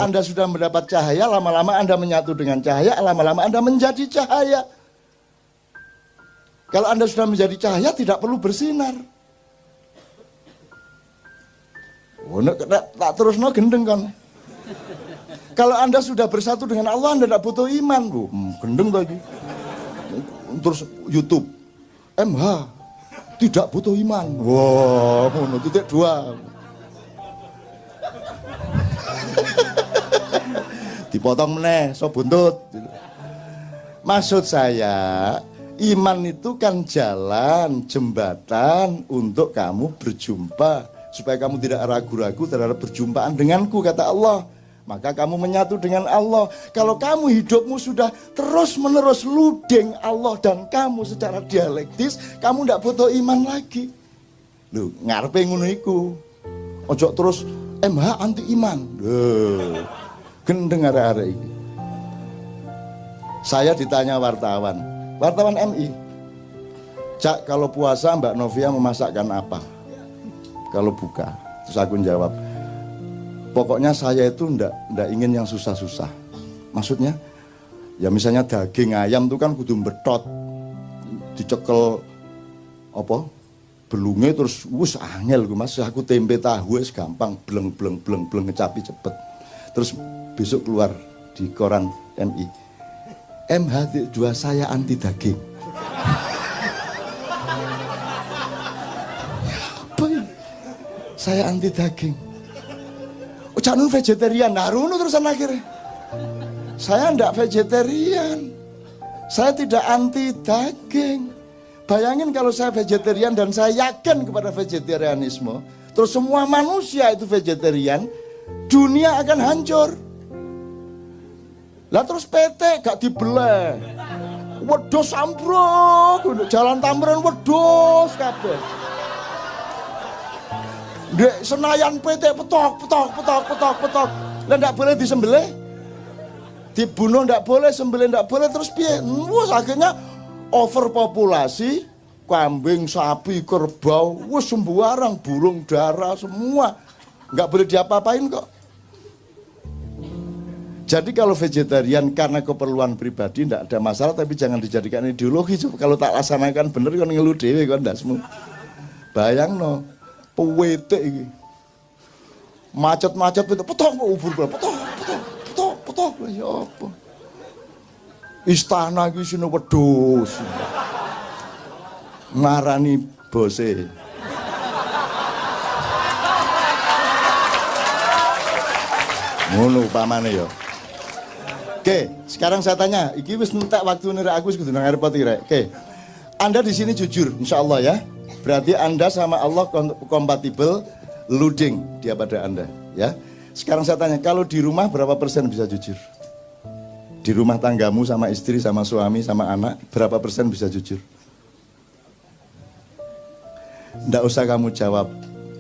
Anda sudah mendapat cahaya, lama-lama Anda menyatu dengan cahaya, lama-lama Anda menjadi cahaya. Kalau Anda sudah menjadi cahaya, tidak perlu bersinar. Oh, tak terus no gendeng kan. Kalau Anda sudah bersatu dengan Allah, Anda tidak butuh iman. Gendeng lagi. Terus YouTube, MH, tidak butuh iman. Wow, titik 2. Dipotong meneh, so buntut. Maksud saya, iman itu kan jalan, jembatan untuk kamu berjumpa, supaya kamu tidak ragu-ragu terhadap perjumpaan denganku, kata Allah. Maka kamu menyatu dengan Allah. Kalau kamu hidupmu sudah terus-menerus ludeng Allah dan kamu secara dialektis, kamu tidak butuh iman lagi. Loh, ngarepe ngono iku. Ojo terus MH anti iman. Gendeng arek-arek ini. Saya ditanya wartawan MI, Cak, kalau puasa Mbak Novia memasakkan apa kalau buka? Terus aku jawab, pokoknya saya itu ndak ingin yang susah-susah. Maksudnya, ya misalnya daging ayam itu kan kudu betot, dicekel apa? Belunge terus wus angel Mas. Aku tempe tahu wis gampang, bleng ngecapi cepet. Terus besok keluar di koran MI, MH2 saya anti daging. Apa ini? Saya anti daging. Ucapan vegetarian, naruno terusan akhirnya. Saya enggak vegetarian. Saya tidak anti daging. Bayangin kalau saya vegetarian dan saya yakin kepada vegetarianisme, terus semua manusia itu vegetarian, dunia akan hancur. Lah terus PT gak dibelah. Wedhus ambruk, jalan Tamrin wedhus kabeh. Ndek Senayan PT petok. Lah ndak boleh disembelih. Dibunuh ndak boleh, sembelih ndak boleh, terus piye? Wes akhirnya overpopulasi, kambing, sapi, kerbau, wes sembarang, burung dara semua. Nggak boleh diapa-apain kok. Jadi kalau vegetarian karena keperluan pribadi tidak ada masalah, tapi jangan dijadikan ideologi. Kalau tak laksanakan bener kan ngeluh dhewe kan ndasmu. Bayangno, pewete iki. Macet-macet petok ubur petok ya apa. Istana iki sine wedhus. Ngarani bose. Ngono upamane ya. Oke, sekarang saya tanya, iki wis entek waktu nira aku wis kudu nang airport iki rek. Oke. Anda di sini jujur insyaallah ya. Berarti Anda sama Allah kompatibel, luding dia pada Anda, ya. Sekarang saya tanya, kalau di rumah berapa persen bisa jujur? Di rumah tanggamu sama istri, sama suami, sama anak, berapa persen bisa jujur? Nggak usah kamu jawab,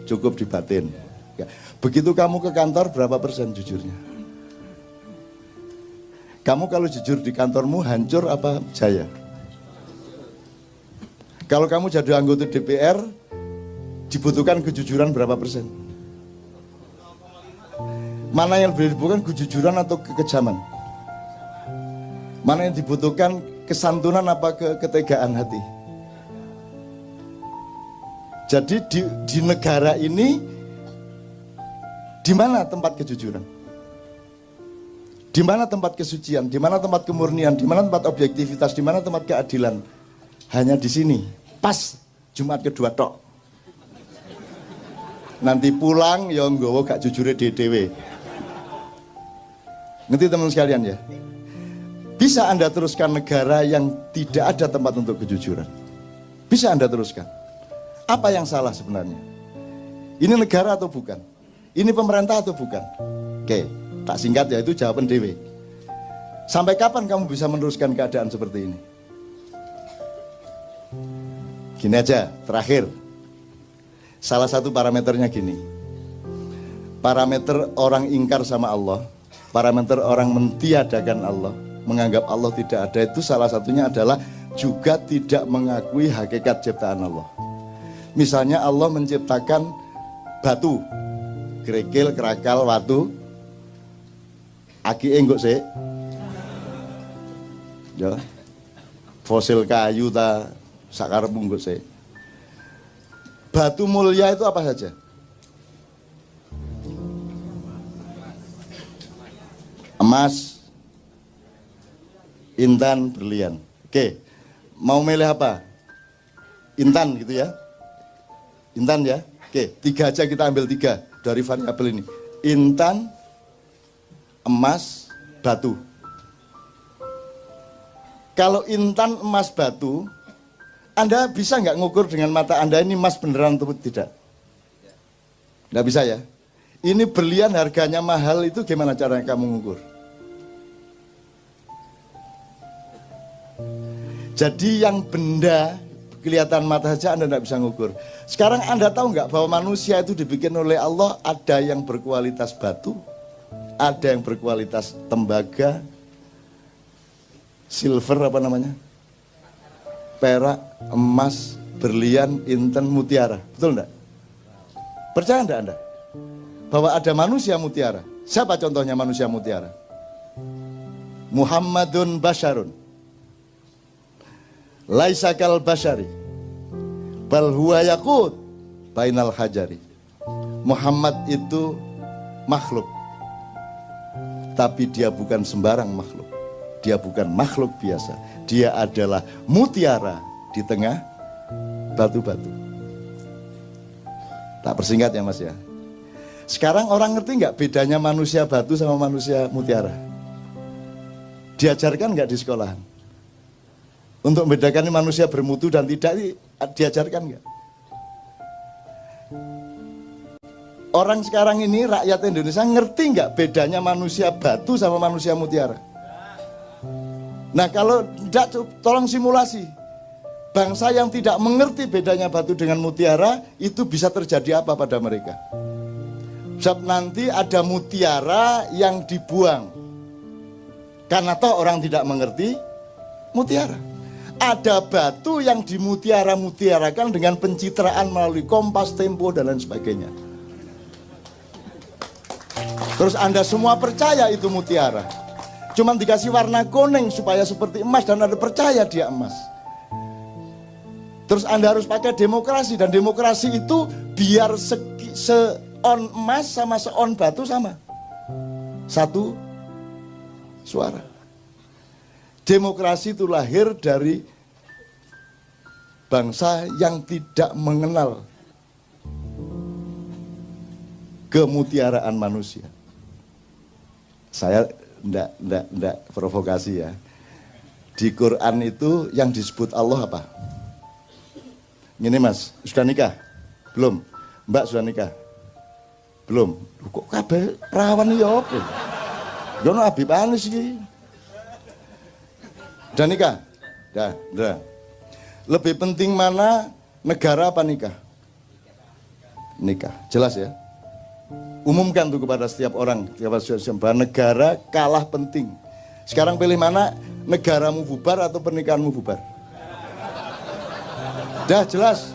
cukup di batin. Ya. Begitu kamu ke kantor, berapa persen jujurnya? Kamu kalau jujur di kantormu, hancur apa jaya? Kalau kamu jadi anggota DPR, dibutuhkan kejujuran berapa persen? Mana yang lebih dibutuhkan, kejujuran atau kekejaman? Mana yang dibutuhkan, kesantunan apa ketegaan hati? Jadi di negara ini, di mana tempat kejujuran? Di mana tempat kesucian? Di mana tempat kemurnian? Di mana tempat objektivitas? Di mana tempat keadilan? Hanya di sini. Pas Jumat kedua tok. Nanti pulang ya nggawa gak jujure dhewe. Ngerti teman sekalian ya? Bisa Anda teruskan negara yang tidak ada tempat untuk kejujuran? Bisa Anda teruskan? Apa yang salah sebenarnya? Ini negara atau bukan? Ini pemerintah atau bukan? Oke, tak singkat ya, itu jawaban dewe. Sampai kapan kamu bisa meneruskan keadaan seperti ini? Gini aja, terakhir. Salah satu parameternya gini. Parameter orang ingkar sama Allah, parameter orang mentiadakan Allah, menganggap Allah tidak ada, itu salah satunya adalah juga tidak mengakui hakikat ciptaan Allah. Misalnya Allah menciptakan batu, kerikil, kerakal, watu, Aki enggak sih? Ya. Fosil kayu ta sakarepmu enggak sih? Batu mulia itu apa saja? Emas, intan, berlian. Oke, mau milih apa? Intan gitu ya? Intan ya? Oke, 3 aja kita ambil 3 dari variabel ini. Intan, emas, batu. Kalau intan, emas, batu, Anda bisa nggak ngukur dengan mata Anda ini emas beneran atau tidak? Nggak bisa ya? Ini berlian harganya mahal, itu gimana caranya kamu ngukur? Jadi yang benda kelihatan mata saja Anda tidak bisa ngukur. Sekarang Anda tahu nggak bahwa manusia itu dibikin oleh Allah, ada yang berkualitas batu, ada yang berkualitas tembaga, silver apa namanya, perak, emas, berlian, intan, mutiara. Betul enggak? Percaya enggak Anda? Bahwa ada manusia mutiara. Siapa contohnya manusia mutiara? Muhammadun Basyarun. Laisa kal basyari. Bal huwa yaqut bainal hajari. Muhammad itu makhluk. Tapi dia bukan sembarang makhluk. Dia bukan makhluk biasa. Dia adalah mutiara di tengah batu-batu. Tak persingkat ya Mas ya. Sekarang orang ngerti nggak bedanya manusia batu sama manusia mutiara? Diajarkan nggak di sekolahan? Untuk membedakan manusia bermutu dan tidak diajarkan nggak? Orang sekarang ini rakyat Indonesia ngerti nggak bedanya manusia batu sama manusia mutiara? Nah kalau tidak, tolong simulasi. Bangsa yang tidak mengerti bedanya batu dengan mutiara, itu bisa terjadi apa pada mereka? Sebab nanti ada mutiara yang dibuang. Karena toh orang tidak mengerti mutiara. Ada batu yang dimutiara-mutiarakan dengan pencitraan melalui Kompas, Tempo, dan lain sebagainya. Terus Anda semua percaya itu mutiara. Cuman dikasih warna kuning supaya seperti emas dan Anda percaya dia emas. Terus Anda harus pakai demokrasi, dan demokrasi itu biar seon emas sama seon batu sama. Satu suara. Demokrasi itu lahir dari bangsa yang tidak mengenal kemutiaraan manusia. Saya enggak provokasi ya. Di Quran itu yang disebut Allah apa? Ini Mas, sudah nikah? Belum? Mbak sudah nikah? Belum? Kok kabeh perawan ya apa? Jono Habib Anis iki. Udah nikah? Udah. Lebih penting mana negara apa nikah? Nikah, jelas ya. Umumkan tuh kepada setiap orang, bahwa negara kalah penting. Sekarang pilih mana, negaramu bubar atau pernikahanmu bubar? Dah jelas.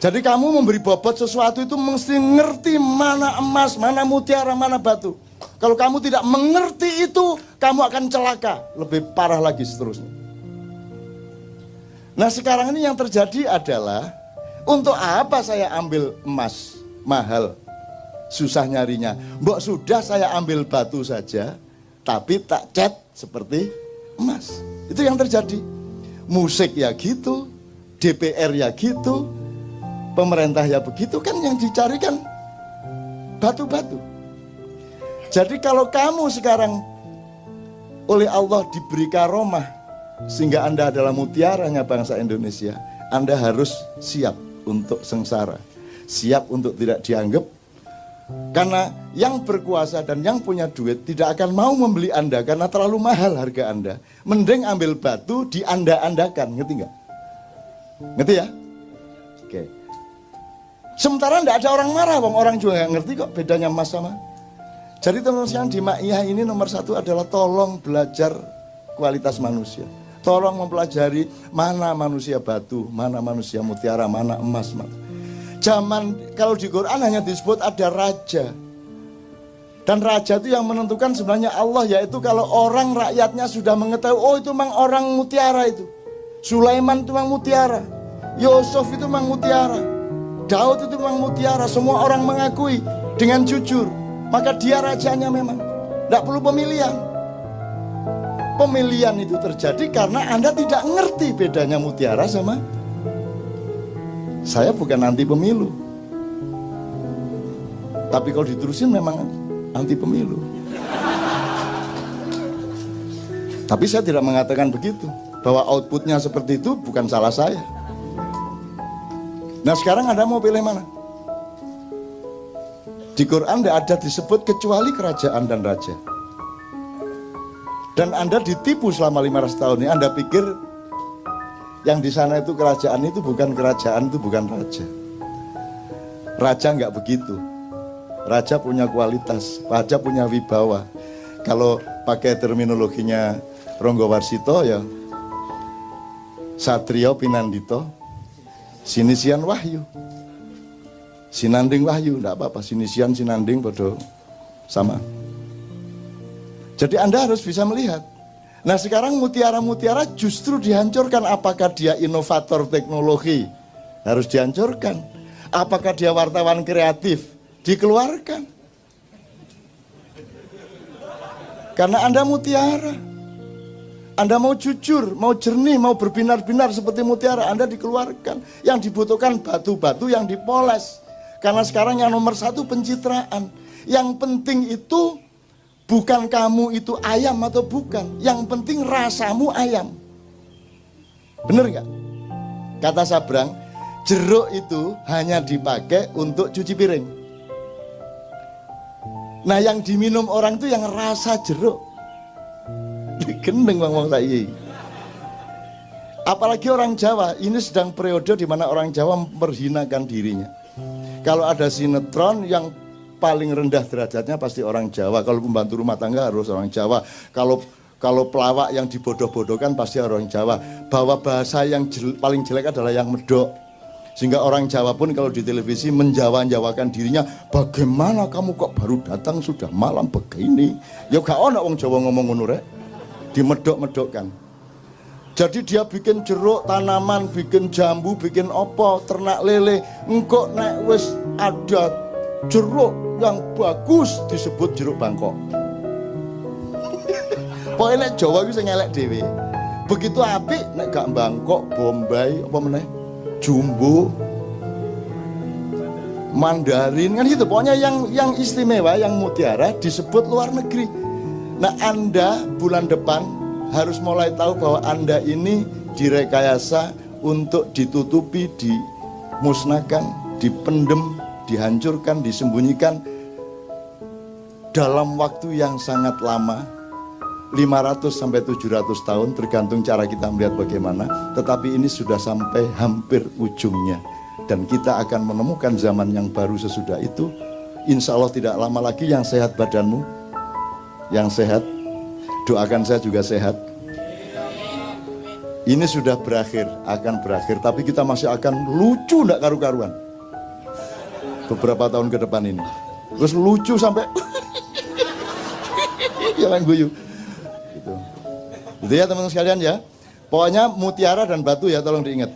Jadi kamu memberi bobot sesuatu itu mesti ngerti mana emas, mana mutiara, mana batu. Kalau kamu tidak mengerti itu, kamu akan celaka. Lebih parah lagi seterusnya. Nah sekarang ini yang terjadi adalah, untuk apa saya ambil emas mahal, susah nyarinya. Mbok sudah saya ambil batu saja, tapi tak cat seperti emas. Itu yang terjadi. Musik ya gitu, DPR ya gitu, pemerintah ya begitu, kan yang dicarikan batu-batu. Jadi kalau kamu sekarang oleh Allah diberi karomah sehingga Anda adalah mutiaranya bangsa Indonesia, Anda harus siap untuk sengsara, siap untuk tidak dianggap. Karena yang berkuasa dan yang punya duit tidak akan mau membeli Anda karena terlalu mahal harga Anda. Mending ambil batu dianda-andakan, ngerti nggak? Ngerti ya? Oke. Sementara tidak ada orang marah, orang juga nggak ngerti kok bedanya emas sama. Jadi teman-teman di Ma'iyah ini nomor 1 adalah tolong belajar kualitas manusia. Tolong mempelajari mana manusia batu, mana manusia mutiara, mana emas. Zaman kalau di Quran hanya disebut ada raja. Dan raja itu yang menentukan sebenarnya Allah, yaitu kalau orang rakyatnya sudah mengetahui, oh itu memang orang mutiara itu. Sulaiman itu memang mutiara. Yusuf itu memang mutiara. Daud itu memang mutiara. Semua orang mengakui dengan jujur. Maka dia rajanya memang. Tidak perlu pemilihan. Pemilihan itu terjadi karena Anda tidak ngerti bedanya mutiara sama. Saya bukan anti pemilu. Tapi kalau diterusin memang anti pemilu. Tapi saya tidak mengatakan begitu, bahwa outputnya seperti itu bukan salah saya. Nah sekarang Anda mau pilih mana? Di Quran tidak ada disebut kecuali kerajaan dan raja. Dan Anda ditipu selama 500 tahun ini. Anda pikir yang di sana itu kerajaan, itu bukan kerajaan, itu bukan raja. Raja nggak begitu. Raja punya kualitas, raja punya wibawa. Kalau pakai terminologinya Ronggo Warsito ya, Satrio Pinandito, Sinisian Wahyu, Sinanding Wahyu, enggak apa-apa, Sinisian, Sinanding bodoh sama. Jadi Anda harus bisa melihat. Nah sekarang mutiara-mutiara justru dihancurkan. Apakah dia inovator teknologi? Harus dihancurkan. Apakah dia wartawan kreatif? Dikeluarkan. Karena Anda mutiara. Anda mau jujur, mau jernih, mau berbinar-binar seperti mutiara, Anda dikeluarkan. Yang dibutuhkan batu-batu yang dipoles. Karena sekarang yang nomor satu pencitraan. Yang penting itu bukan kamu itu ayam atau bukan. Yang penting rasamu ayam. Bener nggak? Kata Sabrang, jeruk itu hanya dipakai untuk cuci piring. Nah yang diminum orang itu yang rasa jeruk. Gendeng ngomong saya. Apalagi orang Jawa, ini sedang periode di mana orang Jawa memperhinakan dirinya. Kalau ada sinetron yang paling rendah derajatnya pasti orang Jawa. Kalau pembantu rumah tangga harus orang Jawa. Kalau pelawak yang dibodoh-bodohkan pasti orang Jawa. Bahwa bahasa yang paling jelek adalah yang medok. Sehingga orang Jawa pun kalau di televisi menjawa-jawakan dirinya, bagaimana kamu kok baru datang sudah malam begini. Ya gak ono wong Jawa ngomong ngono rek. Dimedok-medokkan. Jadi dia bikin jeruk, tanaman, bikin jambu, bikin opo, ternak lele. Engkok nek wis ada jeruk yang bagus disebut jeruk Bangkok. Pokoknya nek Jawa itu ngelek dewe. Begitu apik nek gak Bangkok, Bombay, apa meneh? Jumbo, Mandarin, kan gitu. Pokoknya yang istimewa, yang mutiara disebut luar negeri. Nah Anda bulan depan harus mulai tahu bahwa Anda ini direkayasa untuk ditutupi, dimusnahkan, dipendem, dihancurkan, disembunyikan dalam waktu yang sangat lama. 500 sampai 700 tahun tergantung cara kita melihat bagaimana. Tetapi ini sudah sampai hampir ujungnya. Dan kita akan menemukan zaman yang baru sesudah itu. Insya Allah tidak lama lagi. Yang sehat badanmu, yang sehat, doakan saya juga sehat. Ini sudah berakhir, akan berakhir. Tapi kita masih akan lucu enggak karu-karuan beberapa tahun ke depan ini. Terus lucu sampai jangan guyu. Itu ya teman-teman sekalian ya. Pokoknya mutiara dan batu ya, tolong diingat.